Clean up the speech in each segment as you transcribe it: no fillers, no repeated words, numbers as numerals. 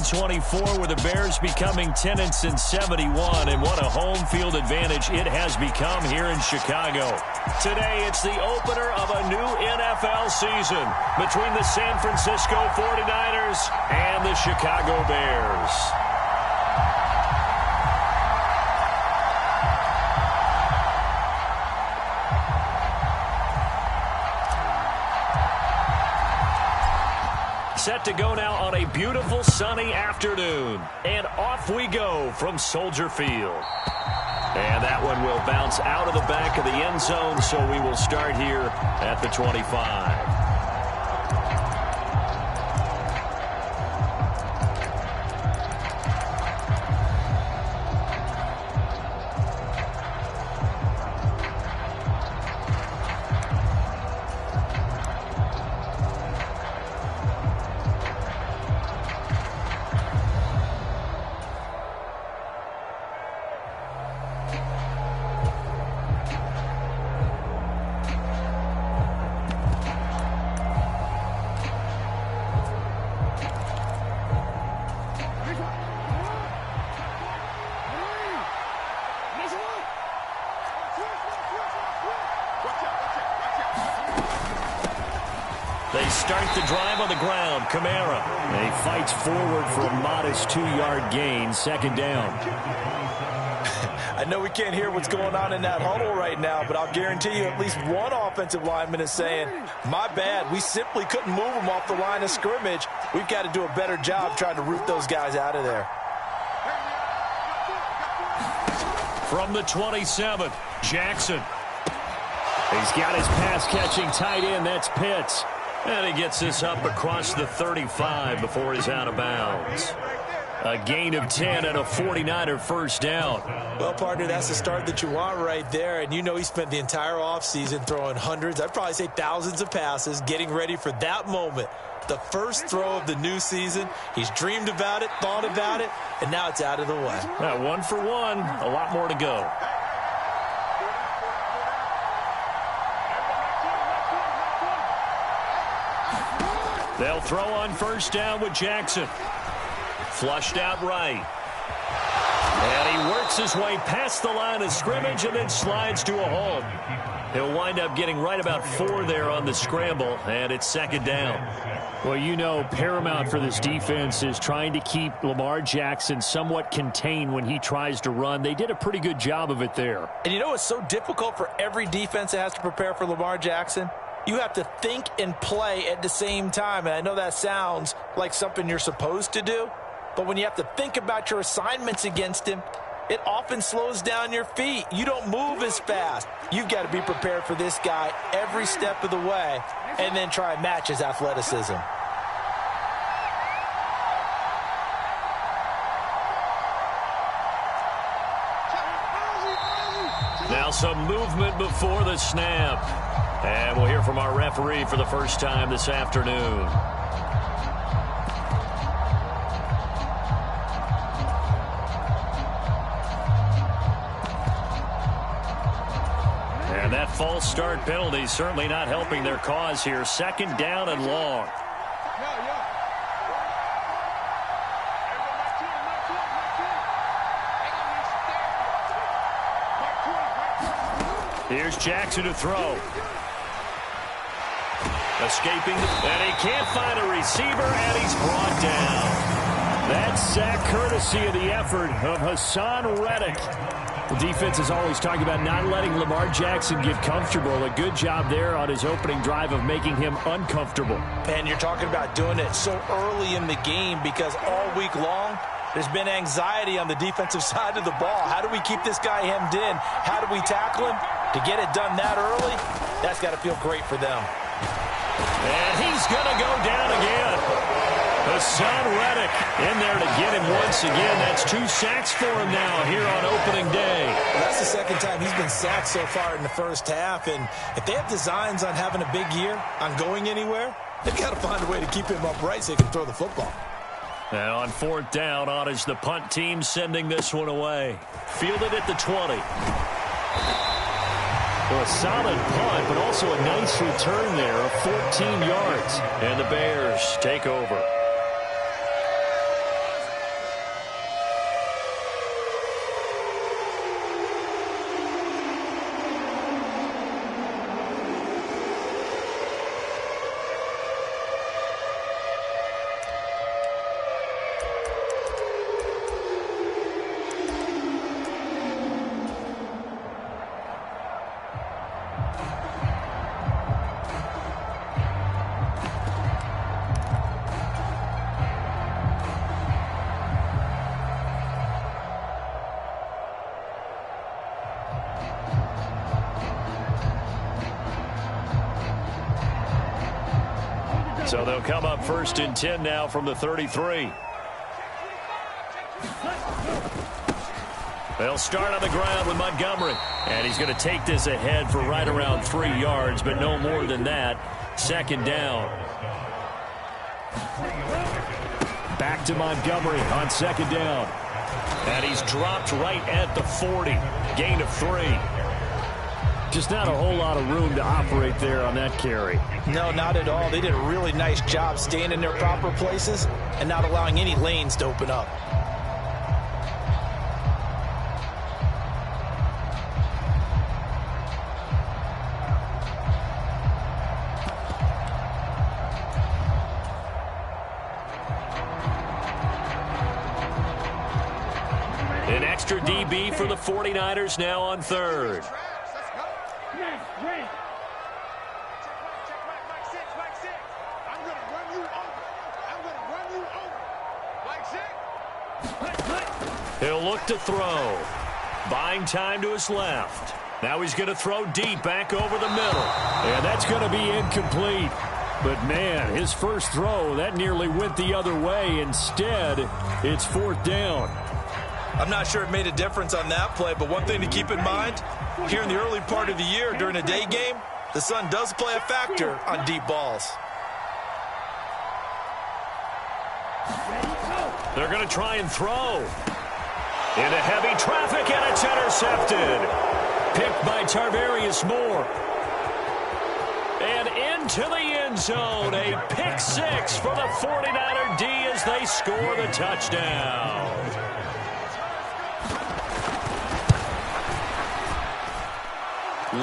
19-24, with the Bears becoming 10-71, and what a home field advantage it has become here in Chicago. Today, it's the opener of a new NFL season between the San Francisco 49ers and the Chicago Bears. Set to go now on a beautiful sunny afternoon. And off we go from Soldier Field. And that one will bounce out of the back of the end zone, so we will start here at the 25. They start the drive on the ground. Kamara. And he fights forward for a modest 2-yard gain. Second down. I know we can't hear what's going on in that huddle right now, but I'll guarantee you at least one offensive lineman is saying, my bad, we simply couldn't move them off the line of scrimmage. We've got to do a better job trying to root those guys out of there. From the 27, Jackson. He's got his pass-catching tight end. That's Pitts. And he gets this up across the 35 before he's out of bounds. A gain of 10 and a 49er first down. Well, partner, that's the start that you want right there. And you know he spent the entire offseason throwing hundreds, I'd probably say thousands of passes, getting ready for that moment. The first throw of the new season. He's dreamed about it, thought about it, and now it's out of the way. Now, 1 for 1, a lot more to go. They'll throw on first down with Jackson. Flushed out right. And he works his way past the line of scrimmage and then slides to a hole. He'll wind up getting right about 4 there on the scramble, and it's second down. Well, you know, paramount for this defense is trying to keep Lamar Jackson somewhat contained when he tries to run. They did a pretty good job of it there. And you know it's so difficult for every defense that has to prepare for Lamar Jackson? You have to think and play at the same time. And I know that sounds like something you're supposed to do, but when you have to think about your assignments against him, it often slows down your feet. You don't move as fast. You've got to be prepared for this guy every step of the way and then try and match his athleticism. Now some movement before the snap. And we'll hear from our referee for the first time this afternoon. And that false start penalty certainly not helping their cause here. Second down and long. Here's Jackson to throw. Escaping, and he can't find a receiver, and he's brought down. That sack courtesy of the effort of Hassan Reddick. The defense is always talking about not letting Lamar Jackson get comfortable. A good job there on his opening drive of making him uncomfortable. And you're talking about doing it so early in the game because all week long, there's been anxiety on the defensive side of the ball. How do we keep this guy hemmed in? How do we tackle him? To get it done that early, that's got to feel great for them. And he's going to go down again. Hassan Reddick in there to get him once again. That's 2 sacks for him now here on opening day. Well, that's the second time he's been sacked so far in the first half. And if they have designs on having a big year, on going anywhere, they've got to find a way to keep him upright so he can throw the football. And on fourth down, on is the punt team sending this one away. Fielded at the 20. Well, a solid punt, but also a nice return there of 14 yards. And the Bears take over. So they'll come up 1st and 10 now from the 33. They'll start on the ground with Montgomery. And he's going to take this ahead for right around 3 yards, but no more than that. 2nd down. Back to Montgomery on 2nd down. And he's dropped right at the 40. Gain of 3. Just not a whole lot of room to operate there on that carry. No, not at all. They did a really nice job staying in their proper places and not allowing any lanes to open up. An extra DB for the 49ers now on 3rd. He'll look to throw. Buying time to his left. Now he's going to throw deep back over the middle. And that's going to be incomplete. But, man, his first throw, that nearly went the other way. Instead, it's 4th down. I'm not sure it made a difference on that play, but one thing to keep in mind, here in the early part of the year during a day game, the sun does play a factor on deep balls. They're going to try and throw. Into heavy traffic, and it's intercepted. Picked by Tarvarius Moore. And into the end zone. A pick 6 for the 49er D as they score the touchdown.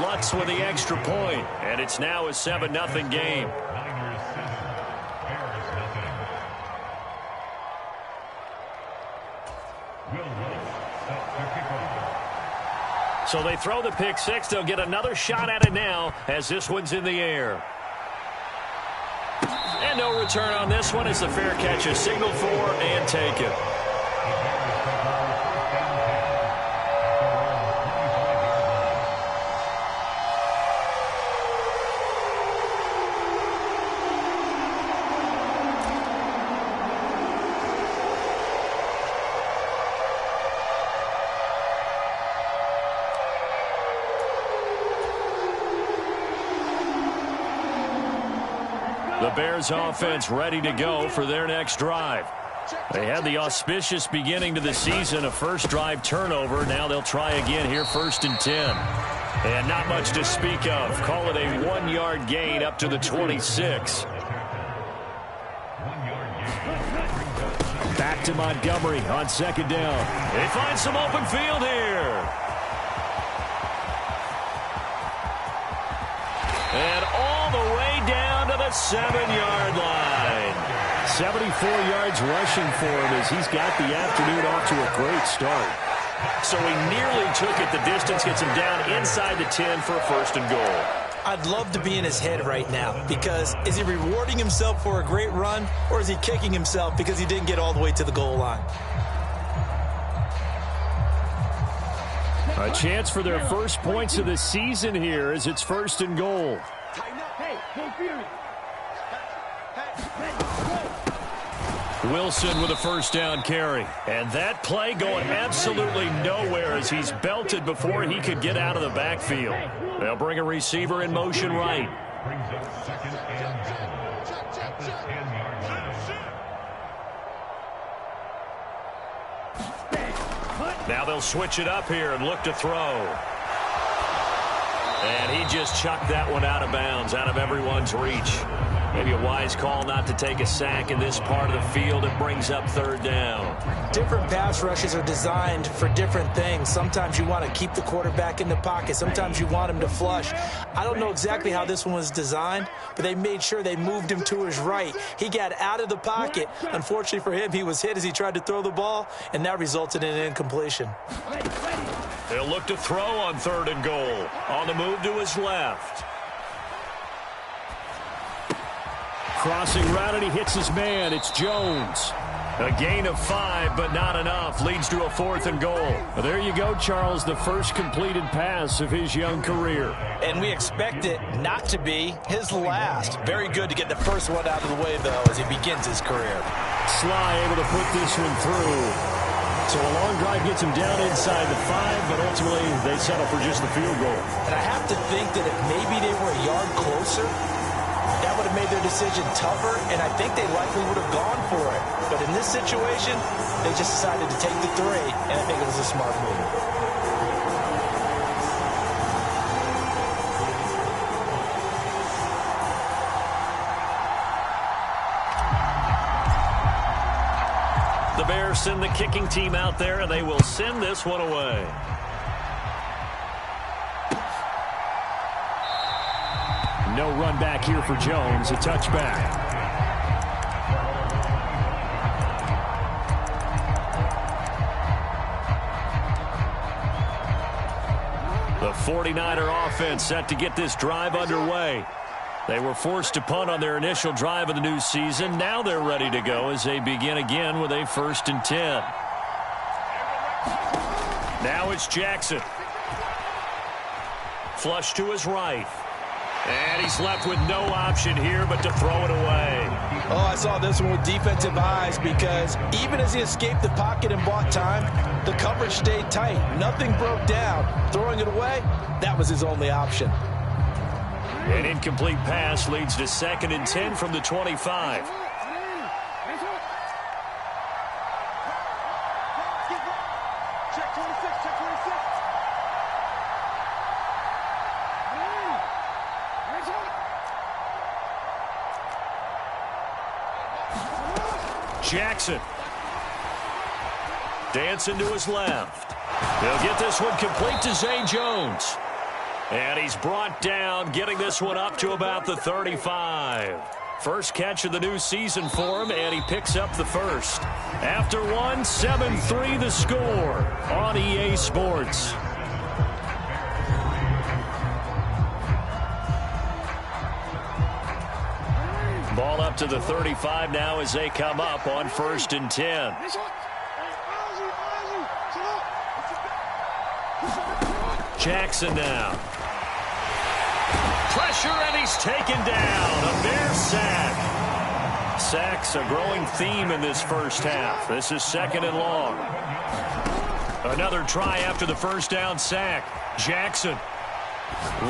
Lutz with the extra point, and it's now a 7-0 game. So they throw the pick 6. They'll get another shot at it now as this one's in the air. And no return on this one as the fair catch is signaled for and taken. The Bears offense ready to go for their next drive. They had the auspicious beginning to the season, a first drive turnover. Now they'll try again here, 1st and 10. And not much to speak of. Call it a 1-yard gain up to the 26. Back to Montgomery on 2nd down. They find some open field here. And all the way down to the 7-yard line. 74 yards rushing for him as he's got the afternoon off to a great start. So he nearly took it the distance, gets him down inside the 10 for a 1st and goal. I'd love to be in his head right now because is he rewarding himself for a great run or is he kicking himself because he didn't get all the way to the goal line? A chance for their first points of the season here as it's 1st and goal. Wilson with a first down carry. And that play going absolutely nowhere as he's belted before he could get out of the backfield. They'll bring a receiver in motion right. Now they'll switch it up here and look to throw. And he just chucked that one out of bounds, out of everyone's reach. Maybe a wise call not to take a sack in this part of the field. It brings up 3rd down. Different pass rushes are designed for different things. Sometimes you want to keep the quarterback in the pocket. Sometimes you want him to flush. I don't know exactly how this one was designed, but they made sure they moved him to his right. He got out of the pocket. Unfortunately for him, he was hit as he tried to throw the ball, and that resulted in an incompletion. They'll look to throw on 3rd and goal. On the move to his left. Crossing route, and he hits his man. It's Jones. A gain of 5, but not enough. Leads to a 4th and goal. Well, there you go, Charles, the first completed pass of his young career. And we expect it not to be his last. Very good to get the first one out of the way, though, as he begins his career. Sly able to put this one through. So a long drive gets him down inside the 5, but ultimately they settle for just the field goal. And I have to think that if maybe they were a yard closer, that would have made their decision tougher, and I think they likely would have gone for it. But in this situation, they just decided to take the 3, and I think it was a smart move. The Bears send the kicking team out there, and they will send this one away. No run back here for Jones. A touchback. The 49er offense set to get this drive underway. They were forced to punt on their initial drive of the new season. Now they're ready to go as they begin again with a 1st and 10. Now it's Jackson. Flush to his right. And he's left with no option here but to throw it away. Oh, I saw this one with defensive eyes because even as he escaped the pocket and bought time, the coverage stayed tight. Nothing broke down. Throwing it away, that was his only option. An incomplete pass leads to 2nd and 10 from the 25. Jackson. Dancing to his left. He'll get this one complete to Zay Jones. And he's brought down, getting this one up to about the 35. First catch of the new season for him, and he picks up the first. After one, 7-3 the score on EA Sports. Ball up to the 35 now as they come up on 1st and 10. Jackson now. Pressure, and he's taken down. A Bear sack. Sacks a growing theme in this first half. This is 2nd and long. Another try after the first down sack. Jackson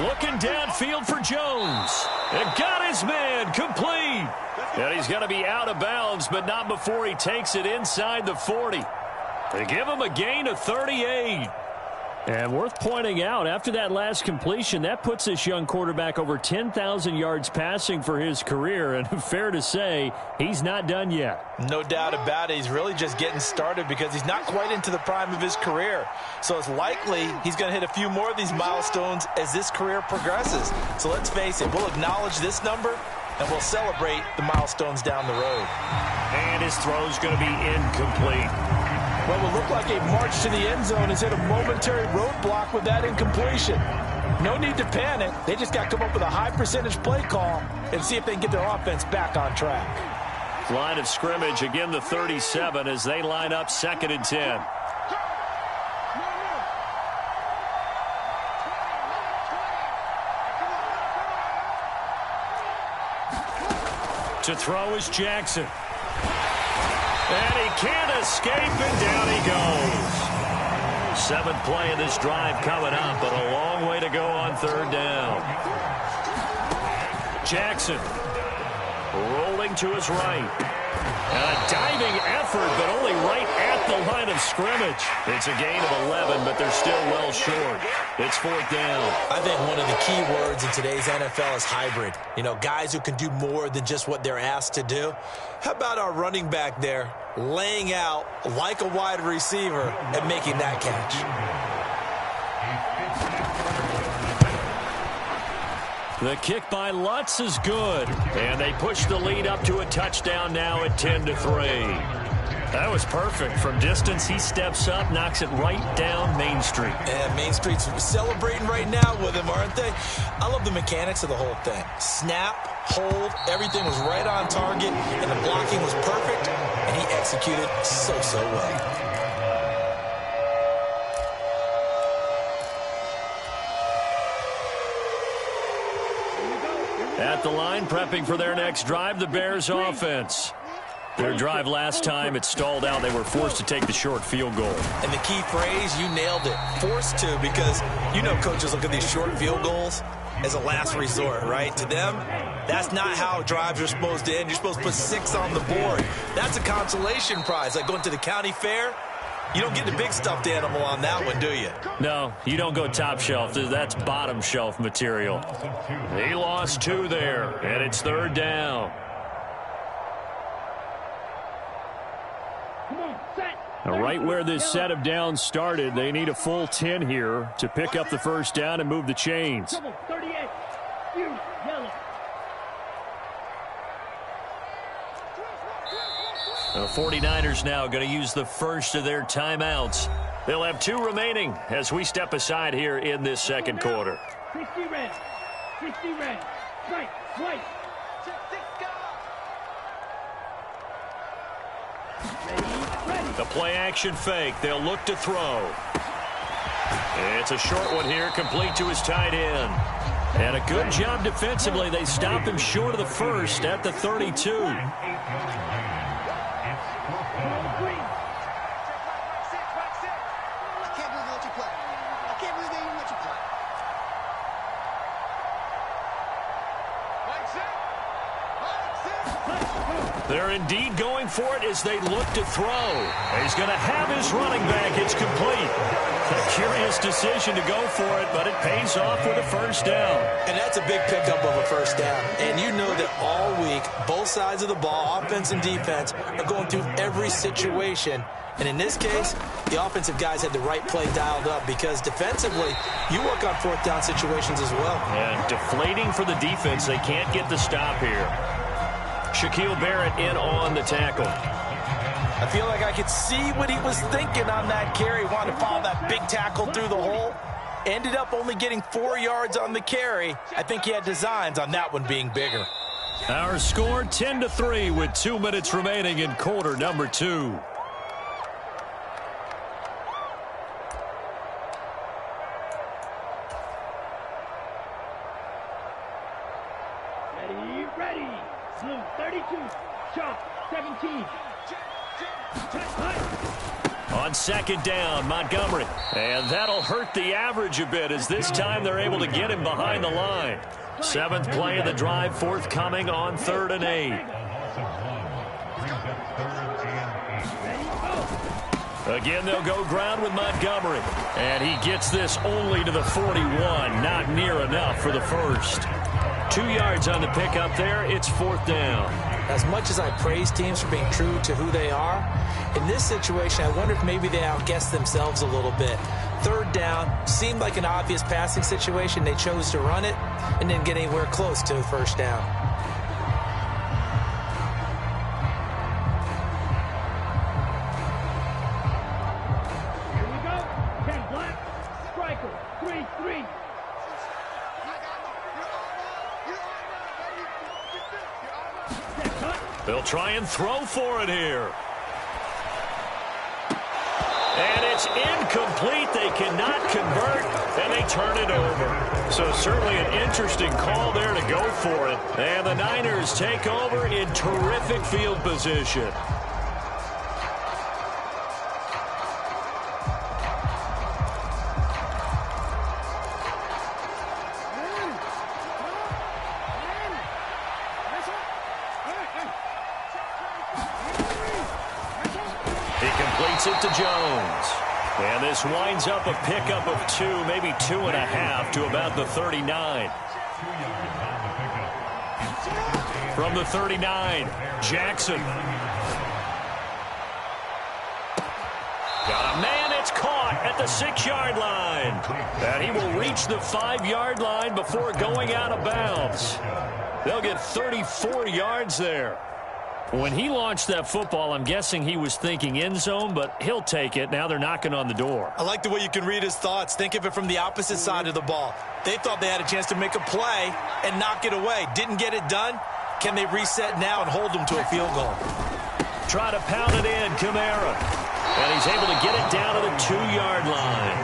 looking downfield for Jones. And got his man complete. And he's going to be out of bounds, but not before he takes it inside the 40. They give him a gain of 38. And worth pointing out, after that last completion, that puts this young quarterback over 10,000 yards passing for his career. And fair to say, he's not done yet. No doubt about it. He's really just getting started because he's not quite into the prime of his career. So it's likely he's going to hit a few more of these milestones as this career progresses. So let's face it, we'll acknowledge this number and we'll celebrate the milestones down the road. And his throw's going to be incomplete. What will look like a march to the end zone has hit a momentary roadblock with that incompletion. No need to panic. They just got to come up with a high percentage play call and see if they can get their offense back on track. Line of scrimmage, again the 37 as they line up 2nd and 10. To throw is Jackson. And he can't escape, and down he goes. 7th play of this drive coming up, but a long way to go on 3rd down. Jackson rolling to his right. And a diving effort, but only right at the line of scrimmage. It's a gain of 11, but they're still well short. It's 4th down. I think one of the key words in today's NFL is hybrid. You know, guys who can do more than just what they're asked to do. How about our running back there laying out like a wide receiver and making that catch? The kick by Lutz is good. And they push the lead up to a touchdown now at 10-3. That was perfect. From distance, he steps up, knocks it right down Main Street. And Main Street's celebrating right now with him, aren't they? I love the mechanics of the whole thing. Snap, hold, everything was right on target, and the blocking was perfect, and he executed so well. At the line, prepping for their next drive, the Bears offense. Their drive last time, it stalled out. They were forced to take the short field goal. And the key phrase, you nailed it. Forced to, because you know coaches look at these short field goals as a last resort, right? To them, that's not how drives are supposed to end. You're supposed to put 6 on the board. That's a consolation prize. Like going to the county fair, you don't get the big stuffed animal on that one, do you? No, you don't go top shelf. That's bottom shelf material. He lost 2 there, and it's 3rd down. Now, right where this set of downs started, they need a full 10 here to pick up the first down and move the chains. The 49ers now going to use the first of their timeouts. They'll have 2 remaining as we step aside here in this second quarter. 60 red. 60 red. Right. Right. The play action fake. They'll look to throw. It's a short one here, complete to his tight end. And a good job defensively. They stop him short of the first at the 32. They're indeed going for it as they look to throw. He's going to have his running back. It's complete. A curious decision to go for it, but it pays off with a first down. And that's a big pickup of a first down. And you know that all week, both sides of the ball, offense and defense, are going through every situation. And in this case, the offensive guys had the right play dialed up because defensively, you work on 4th down situations as well. And deflating for the defense. They can't get the stop here. Shaquille Barrett in on the tackle. I feel like I could see what he was thinking on that carry. Wanted to follow that big tackle through the hole. Ended up only getting 4 yards on the carry. I think he had designs on that one being bigger. Our score 10-3 with 2 minutes remaining in quarter number 2. Ready. Blue 32. Chalk 17. On second down, Montgomery. And that'll hurt the average a bit as this time they're able to get him behind the line. 7th play of the drive forthcoming on 3rd and 8. Again, they'll go ground with Montgomery. And he gets this only to the 41. Not near enough for the first. 2 yards on the pickup there. It's 4th down. As much as I praise teams for being true to who they are, in this situation, I wonder if maybe they outguessed themselves a little bit. 3rd down seemed like an obvious passing situation. They chose to run it and didn't get anywhere close to a first down. Here we go. 10 black. Striker. 3-3. They'll try and throw for it here. And it's incomplete. They cannot convert, and they turn it over. So certainly an interesting call there to go for it. And the Niners take over in terrific field position. It to Jones. And this winds up a pickup of 2, maybe 2.5 to about the 39. From the 39, Jackson. Got a man, it's caught at the 6-yard line. And he will reach the 5-yard line before going out of bounds. They'll get 34 yards there. When he launched that football, I'm guessing he was thinking end zone, but he'll take it. Now they're knocking on the door. I like the way you can read his thoughts. Think of it from the opposite side of the ball. They thought they had a chance to make a play and knock it away. Didn't get it done. Can they reset now and hold them to a field goal? Try to pound it in, Kamara. And he's able to get it down to the 2-yard line.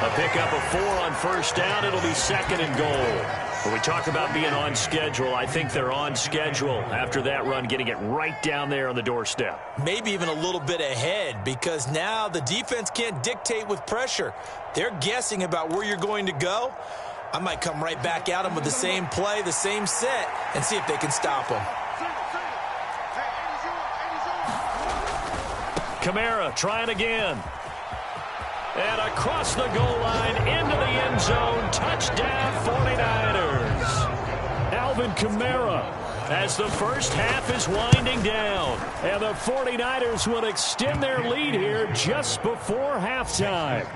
A pickup of 4 on first down. It'll be 2nd and goal. When we talk about being on schedule, I think they're on schedule after that run, getting it right down there on the doorstep. Maybe even a little bit ahead, because now the defense can't dictate with pressure. They're guessing about where you're going to go. I might come right back at them with the same play, the same set, and see if they can stop them. Kamara trying again. And across the goal line, into the end zone, touchdown 49ers. Alvin Kamara as the first half is winding down. And the 49ers will extend their lead here just before halftime.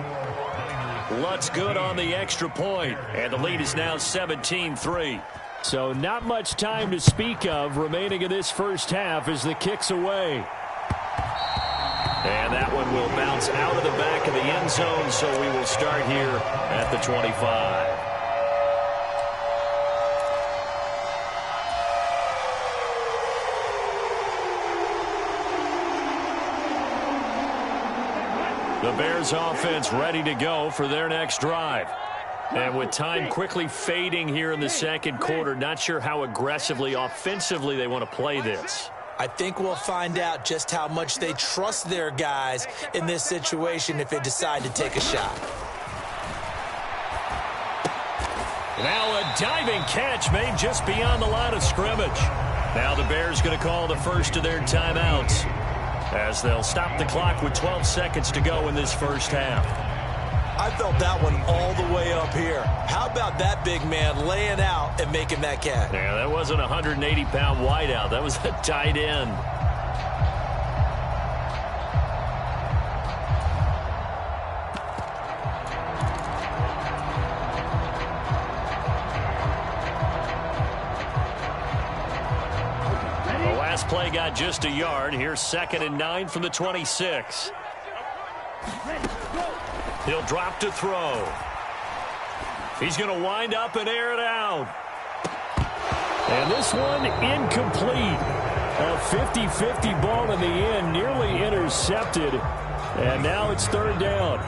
Lutz good on the extra point, and the lead is now 17-3. So not much time to speak of remaining in this first half as the kick's away. And that one will bounce out of the back of the end zone, so we will start here at the 25. The Bears offense ready to go for their next drive. And with time quickly fading here in the second quarter, not sure how aggressively, offensively they want to play this. I think we'll find out just how much they trust their guys in this situation if they decide to take a shot. Now a diving catch made just beyond the line of scrimmage. Now the Bears going to call the first of their timeouts as they'll stop the clock with 12 seconds to go in this first half. I felt that one all the way up here. How about that big man laying out and making that catch? Yeah, that wasn't a 180-pound wideout. That was a tight end. The last play got just a yard. Here's 2nd and 9 from the 26. He'll drop to throw. He's going to wind up and air it out. And this one incomplete. A 50-50 ball in the end, nearly intercepted. And now it's 3rd down.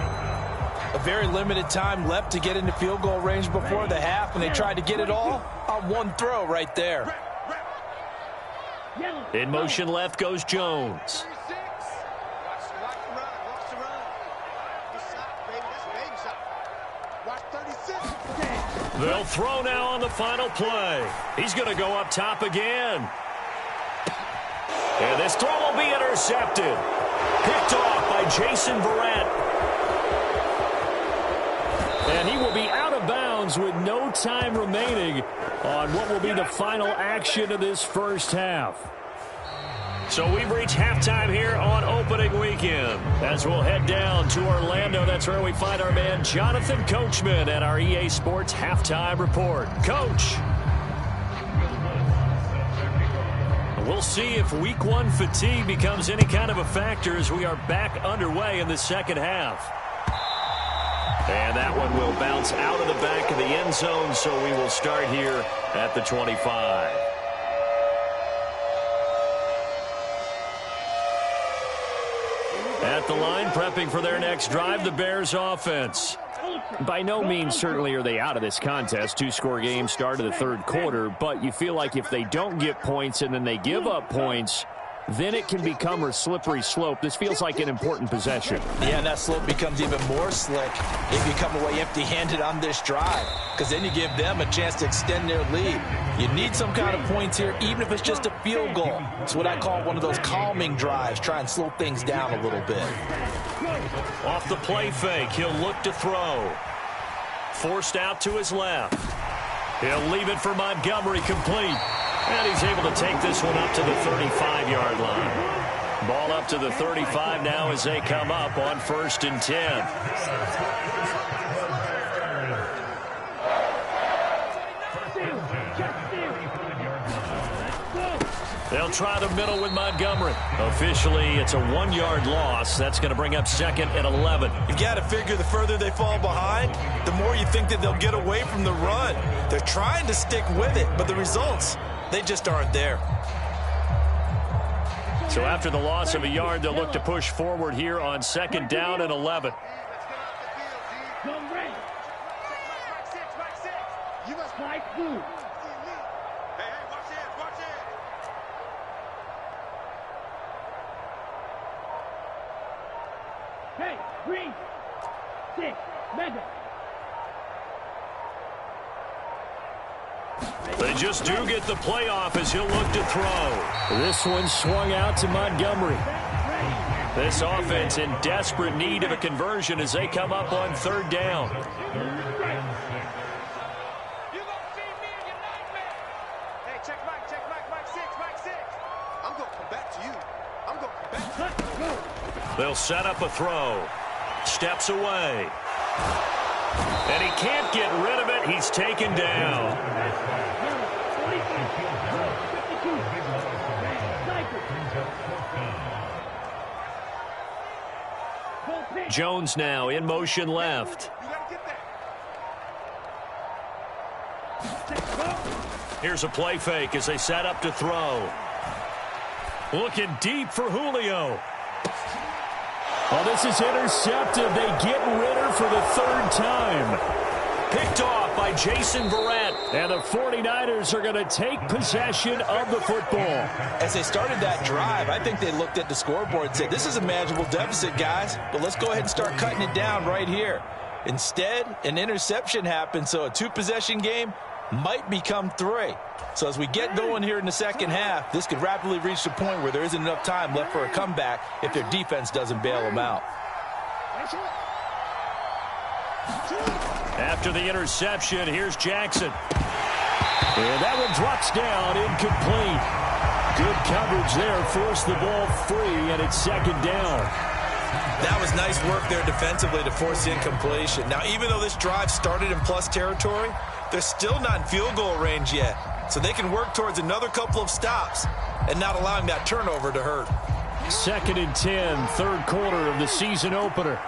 A very limited time left to get into field goal range before the half, and they tried to get it all on one throw right there. In motion left goes Jones. They'll throw now on the final play. He's going to go up top again. And this throw will be intercepted. Picked off by Jason Verrett. And he will be out of bounds with no time remaining on what will be the final action of this first half. So we've reached halftime here on opening weekend. As we'll head down to Orlando, that's where we find our man Jonathan Coachman at our EA Sports Halftime Report. Coach. We'll see if week 1 fatigue becomes any kind of a factor as we are back underway in the second half. And that one will bounce out of the back of the end zone, so we will start here at the 25. At the line, prepping for their next drive, the Bears offense. By no means certainly are they out of this contest. 2-score game start of the 3rd quarter, but you feel like if they don't get points and then they give up points, then it can become a slippery slope. This feels like an important possession. Yeah, and that slope becomes even more slick if you come away empty-handed on this drive, because then you give them a chance to extend their lead. You need some kind of points here, even if it's just a field goal. It's what I call one of those calming drives. Try and slow things down a little bit. Off the play fake, he'll look to throw. Forced out to his left. He'll leave it for Montgomery, complete. And he's able to take this one up to the 35-yard line. Ball up to the 35 now as they come up on 1st and 10. They'll try the middle with Montgomery. Officially, it's a 1-yard loss. That's going to bring up 2nd and 11. You got to figure the further they fall behind, the more you think that they'll get away from the run. They're trying to stick with it, but the results, they just aren't there. So after the loss of a yard, they'll look to push forward here on 2nd down and 11. Hey, 3, 6, mega. They just do get the playoff as he'll look to throw. This one swung out to Montgomery. This offense in desperate need of a conversion as they come up on 3rd down. They'll set up a throw. Steps away. And he can't get rid of it. He's taken down. Jones now in motion left. Here's a play fake as they set up to throw. Looking deep for Julio. Well, this is intercepted. They get Ritter for the 3rd time. Picked off by Jason Verrett. And the 49ers are going to take possession of the football. As they started that drive, I think they looked at the scoreboard and said, this is a manageable deficit, guys, but let's go ahead and start cutting it down right here. Instead, an interception happened, so a 2-possession game might become 3. So as we get going here in the 2nd half, this could rapidly reach the point where there isn't enough time left for a comeback if their defense doesn't bail them out. After the interception, here's Jackson. And that one drops down, incomplete. Good coverage there, forced the ball free, and it's 2nd down. That was nice work there defensively to force the incompletion. Now, even though this drive started in plus territory, they're still not in field goal range yet. So they can work towards another couple of stops and not allowing that turnover to hurt. 2nd and 10, 3rd quarter of the season opener.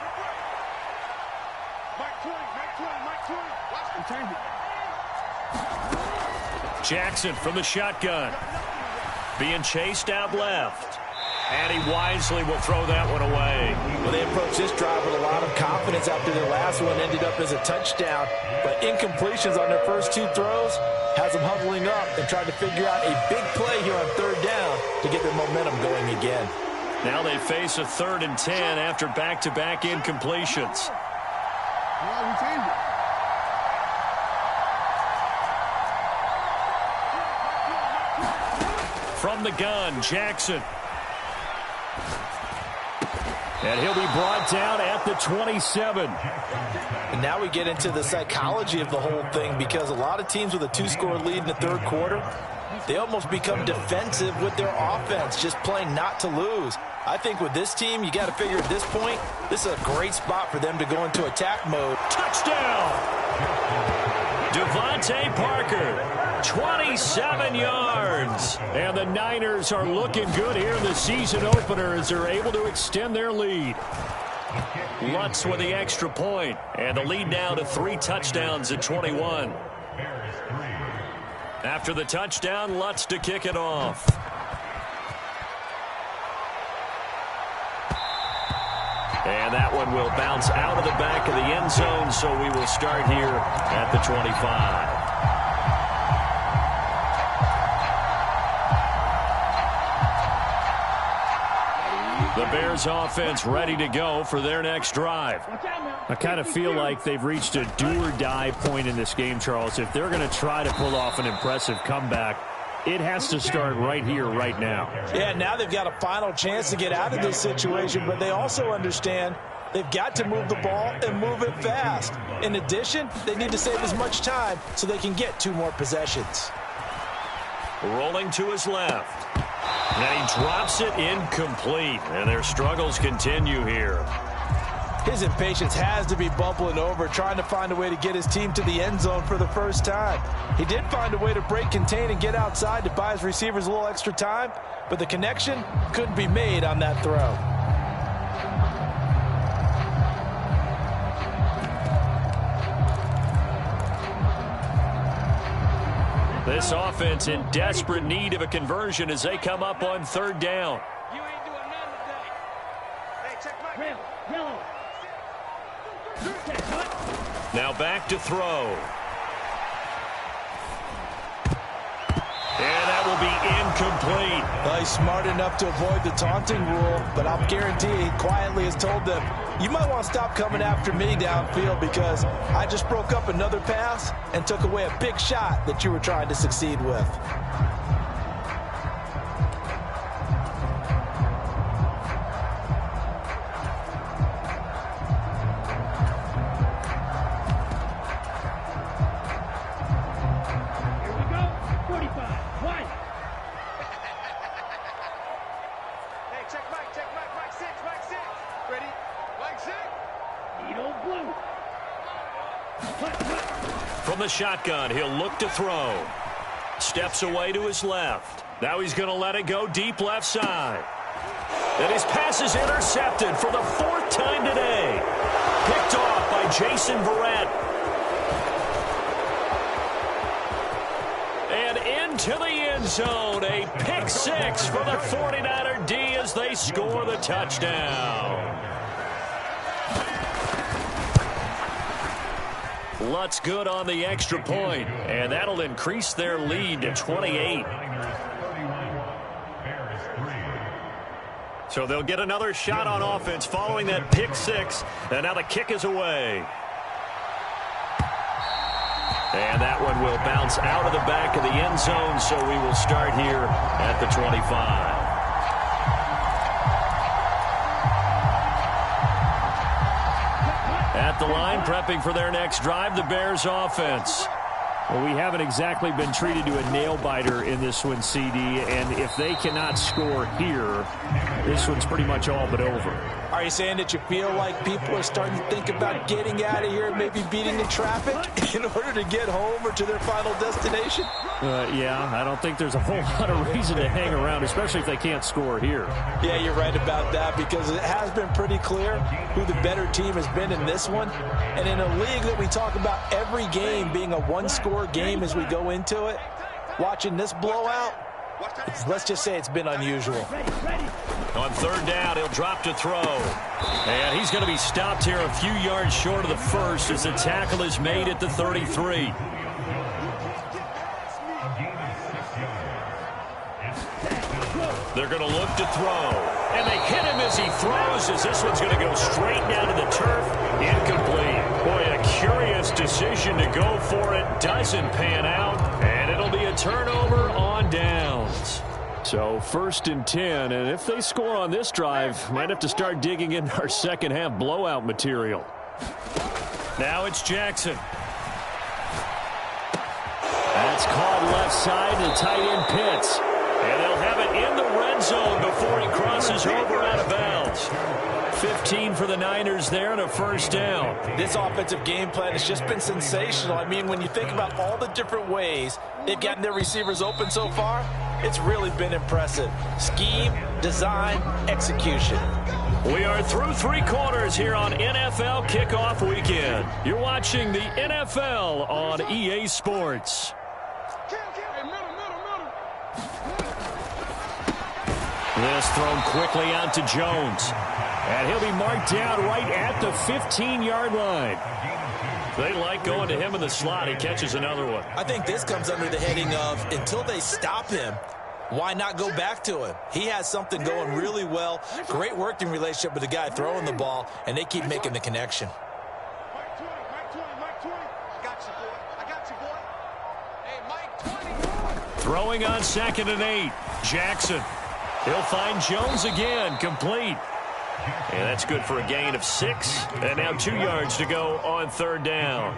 Jackson from the shotgun. Being chased out left. And he wisely will throw that one away. Well, they approached this drive with a lot of confidence after their last one ended up as a touchdown. But incompletions on their first 2 throws has them huddling up and trying to figure out a big play here on 3rd down to get their momentum going again. Now they face a 3rd and 10 after back-to-back incompletions. From the gun, Jackson. And he'll be brought down at the 27. And now we get into the psychology of the whole thing, because a lot of teams with a 2-score lead in the 3rd quarter, they almost become defensive with their offense, just playing not to lose. I think with this team, you got to figure at this point, this is a great spot for them to go into attack mode. Touchdown! Devontae Parker, 27 yards. And the Niners are looking good here in the season opener as they're able to extend their lead. Lutz with the extra point, and the lead now to 3 touchdowns at 21. After the touchdown, Lutz to kick it off. And that one will bounce out of the back of the end zone, so we will start here at the 25. The Bears offense ready to go for their next drive. I kind of feel like they've reached a do-or-die point in this game, Charles. If they're going to try to pull off an impressive comeback, it has to start right here, right now. Yeah, now they've got a final chance to get out of this situation, but they also understand they've got to move the ball and move it fast. In addition, they need to save as much time so they can get 2 more possessions. Rolling to his left. And he drops it incomplete, and their struggles continue here. His impatience has to be bubbling over, trying to find a way to get his team to the end zone for the first time. He did find a way to break, contain, and get outside to buy his receivers a little extra time, but the connection couldn't be made on that throw. This offense in desperate need of a conversion as they come up on third down. You ain't doing nothing today. Hey, check my red, yellow. Now back to throw. And that will be incomplete. Well, he's smart enough to avoid the taunting rule, but I'll guarantee he quietly has told them, you might want to stop coming after me downfield because I just broke up another pass and took away a big shot that you were trying to succeed with. From the shotgun, he'll look to throw. Steps away to his left. Now he's going to let it go deep left side. And his pass is intercepted for the fourth time today. Picked off by Jason Verrett. And into the end zone. A pick six for the 49er D as they score the touchdown. Lutz good on the extra point, and that'll increase their lead to 28. So they'll get another shot on offense following that pick six, and now the kick is away. And that one will bounce out of the back of the end zone, so we will start here at the 25. At the line, prepping for their next drive, the Bears offense. Well, we haven't exactly been treated to a nail-biter in this one, CD, and if they cannot score here, this one's pretty much all but over. Are you saying that you feel like people are starting to think about getting out of here and maybe beating the traffic in order to get home or to their final destination? Yeah, I don't think there's a whole lot of reason to hang around, especially if they can't score here. Yeah, you're right about that because it has been pretty clear who the better team has been in this one. And in a league that we talk about every game being a one-score game as we go into it, watching this blowout, let's just say it's been unusual. On third down, he'll drop to throw. And he's going to be stopped here a few yards short of the first as the tackle is made at the 33. They're going to look to throw. And they hit him as he throws as this one's going to go straight down to the turf. Incomplete. Boy, a curious decision to go for it. Doesn't pan out. And it'll be a turnover on downs. So 1st and 10, and if they score on this drive, might have to start digging in our second half blowout material. Now it's Jackson. That's caught left side to tight end Pitts. And they'll have it in the red zone before he crosses over out of bounds. 15 for the Niners there and a first down. This offensive game plan has just been sensational. I mean, when you think about all the different ways they've gotten their receivers open so far, it's really been impressive. Scheme, design, execution. We are through 3 quarters here on NFL Kickoff Weekend. You're watching the NFL on EA Sports. This thrown quickly out to Jones. And he'll be marked down right at the 15-yard line. They like going to him in the slot. He catches another one. I think this comes under the heading of until they stop him, why not go back to him? He has something going really well. Great working relationship with the guy throwing the ball, and they keep making the connection. Throwing on 2nd and 8. Jackson. He'll find Jones again, complete. And that's good for a gain of 6. And now 2 yards to go on 3rd down.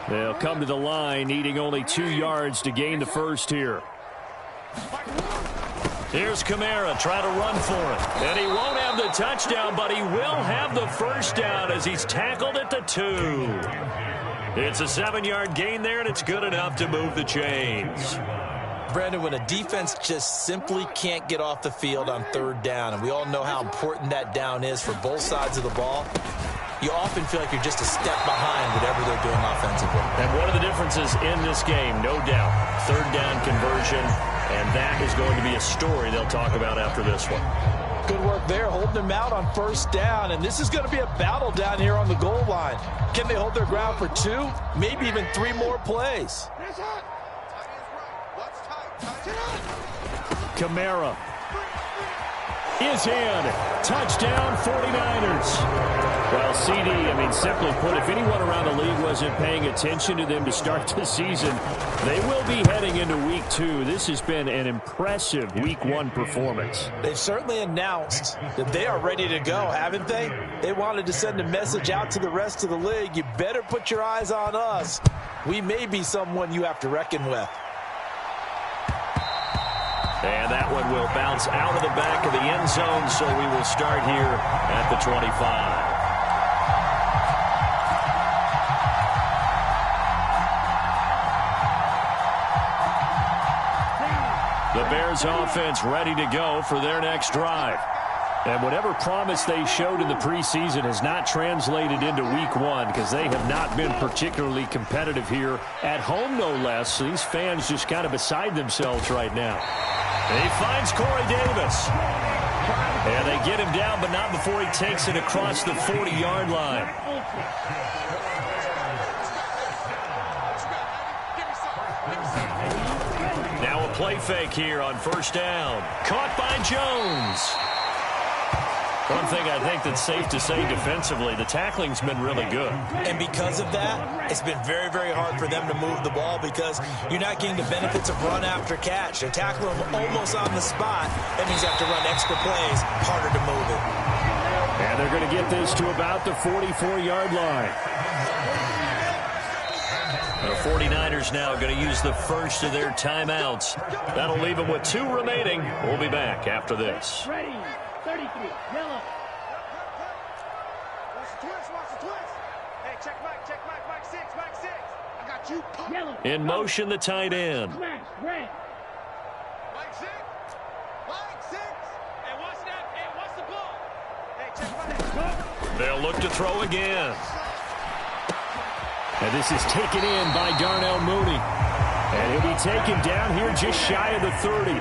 They'll come to the line, needing only 2 yards to gain the first here. Here's Kamara trying to run for it. And he won't have the touchdown, but he will have the first down as he's tackled at the 2. It's a 7-yard gain there, and it's good enough to move the chains. Brandon, when a defense just simply can't get off the field on 3rd down, and we all know how important that down is for both sides of the ball, you often feel like you're just a step behind whatever they're doing offensively. And one of the differences in this game, no doubt, 3rd down conversion, and that is going to be a story they'll talk about after this one. Good work there, holding them out on 1st down, and this is going to be a battle down here on the goal line. Can they hold their ground for 2, maybe even 3 more plays? Kamara is in. Touchdown 49ers. Well, CD, simply put, if anyone around the league wasn't paying attention to them to start the season, they will be heading into Week 2. This has been an impressive Week 1 performance. They've certainly announced that they are ready to go, haven't they? They wanted to send a message out to the rest of the league. You better put your eyes on us. We may be someone you have to reckon with. And that one will bounce out of the back of the end zone, so we will start here at the 25. The Bears offense ready to go for their next drive. And whatever promise they showed in the preseason has not translated into Week 1 because they have not been particularly competitive here at home, no less. These fans just kind of beside themselves right now. He finds Corey Davis. And they get him down, but not before he takes it across the 40-yard line. Now a play fake here on 1st down. Caught by Jones. One thing I think that's safe to say defensively, the tackling's been really good. And because of that, it's been very, very hard for them to move the ball because you're not getting the benefits of run after catch. They tackle him almost on the spot. That means you have to run extra plays, harder to move it. And they're going to get this to about the 44-yard line. The 49ers now going to use the first of their timeouts. That'll leave them with 2 remaining. We'll be back after this. Ready. 33, yellow. Hey, check Mike 6. I got you. Yellow. In motion, the tight end. Smash, red. Mike 6. Hey, watch that. Hey, watch the ball. Hey, check Mike. They'll look to throw again. And this is taken in by Darnell Mooney. And he'll be taken down here just shy of the 30.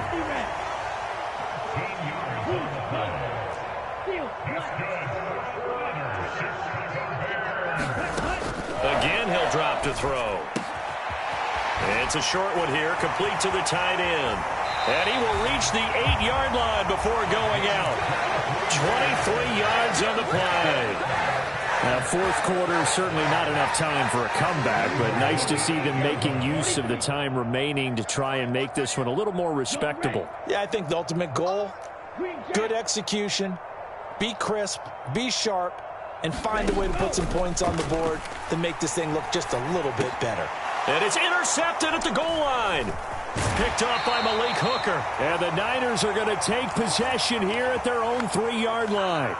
Again, he'll drop to throw. It's a short one here, complete to the tight end. And he will reach the 8-yard line before going out. 23 yards on the play. Now, 4th quarter, certainly not enough time for a comeback, but nice to see them making use of the time remaining to try and make this one a little more respectable. Yeah, I think the ultimate goal, good execution, be crisp, be sharp, and find a way to put some points on the board to make this thing look just a little bit better. And it's intercepted at the goal line. Picked up by Malik Hooker. And the Niners are going to take possession here at their own 3-yard line.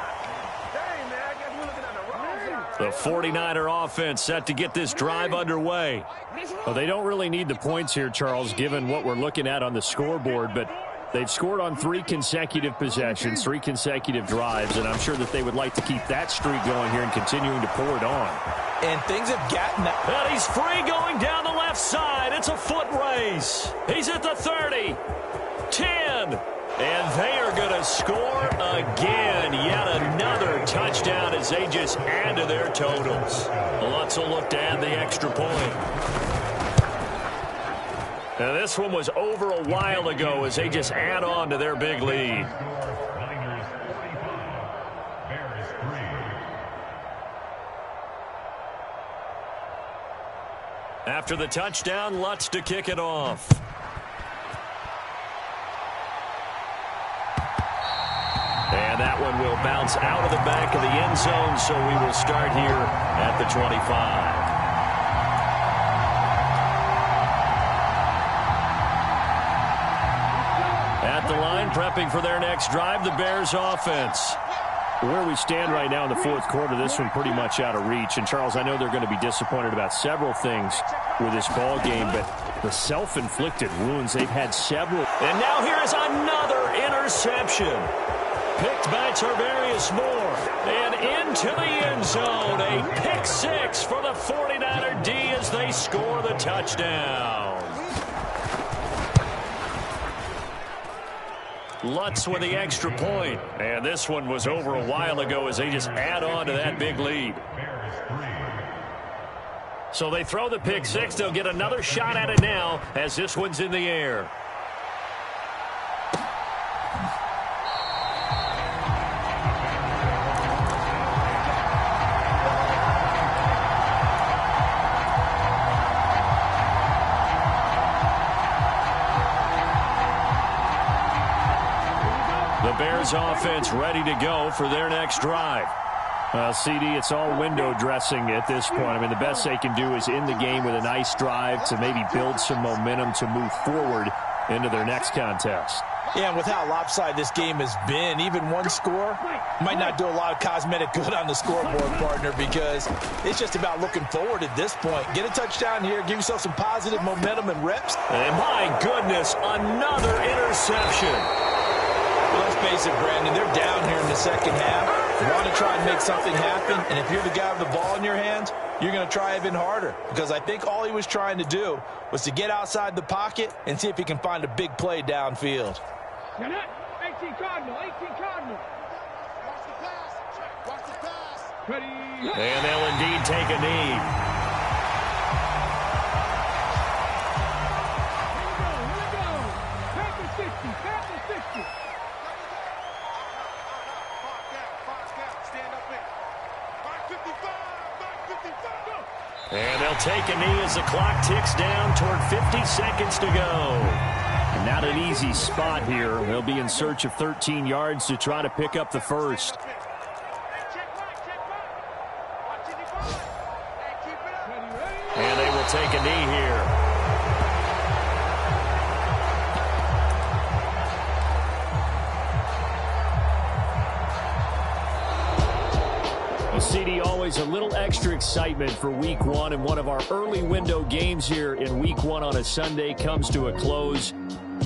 The 49er offense set to get this drive underway. Well, they don't really need the points here, Charles, given what we're looking at on the scoreboard, but they've scored on 3 consecutive possessions, 3 consecutive drives, and I'm sure that they would like to keep that streak going here and continuing to pour it on. And things have gotten that. And he's free going down the left side. It's a foot race. He's at the 30, 10, and they are going to score again. Yet another touchdown as they just add to their totals. Let's look to add the extra point. Now, this one was over a while ago as they just add on to their big lead. After the touchdown, Lutz to kick it off. And that one will bounce out of the back of the end zone, so we will start here at the 25. At the line, prepping for their next drive, the Bears offense. Where we stand right now in the fourth quarter, this one pretty much out of reach. And, Charles, I know they're going to be disappointed about several things with this ball game, but the self-inflicted wounds, they've had several. And now here is another interception. Picked by Tarvarius Moore. And into the end zone. A pick six for the 49er D as they score the touchdown. Lutz with the extra point. And this one was over a while ago as they just add on to that big lead. So they throw the pick six. They'll get another shot at it now as this one's in the air. Bears offense ready to go for their next drive. CD, it's all window dressing at this point. I mean, the best they can do is in the game with a nice drive to maybe build some momentum to move forward into their next contest. Yeah, and with how lopsided this game has been, even one score might not do a lot of cosmetic good on the scoreboard, partner, because it's just about looking forward at this point. Get a touchdown here, give yourself some positive momentum and reps. And my goodness, another interception. Let's face it, Brandon, they're down here in the second half. You want to try and make something happen, and if you're the guy with the ball in your hands, you're going to try even harder, because I think all he was trying to do was to get outside the pocket and see if he can find a big play downfield. 18 Cardinal, 18 Cardinal. Watch the pass. Watch the pass. Ready. And they'll indeed take a knee. And they'll take a knee as the clock ticks down toward 50 seconds to go. Not an easy spot here. They'll be in search of 13 yards to try to pick up the first. And they will take a knee here. Well, CD, always a little extra excitement for week one, and one of our early window games here in week one on a Sunday comes to a close.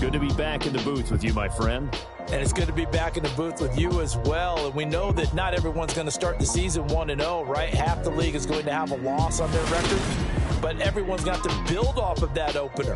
Good to be back in the booth with you, my friend. And it's good to be back in the booth with you as well. And we know that not everyone's going to start the season 1-0, right? Half the league is going to have a loss on their record, but everyone's got to build off of that opener.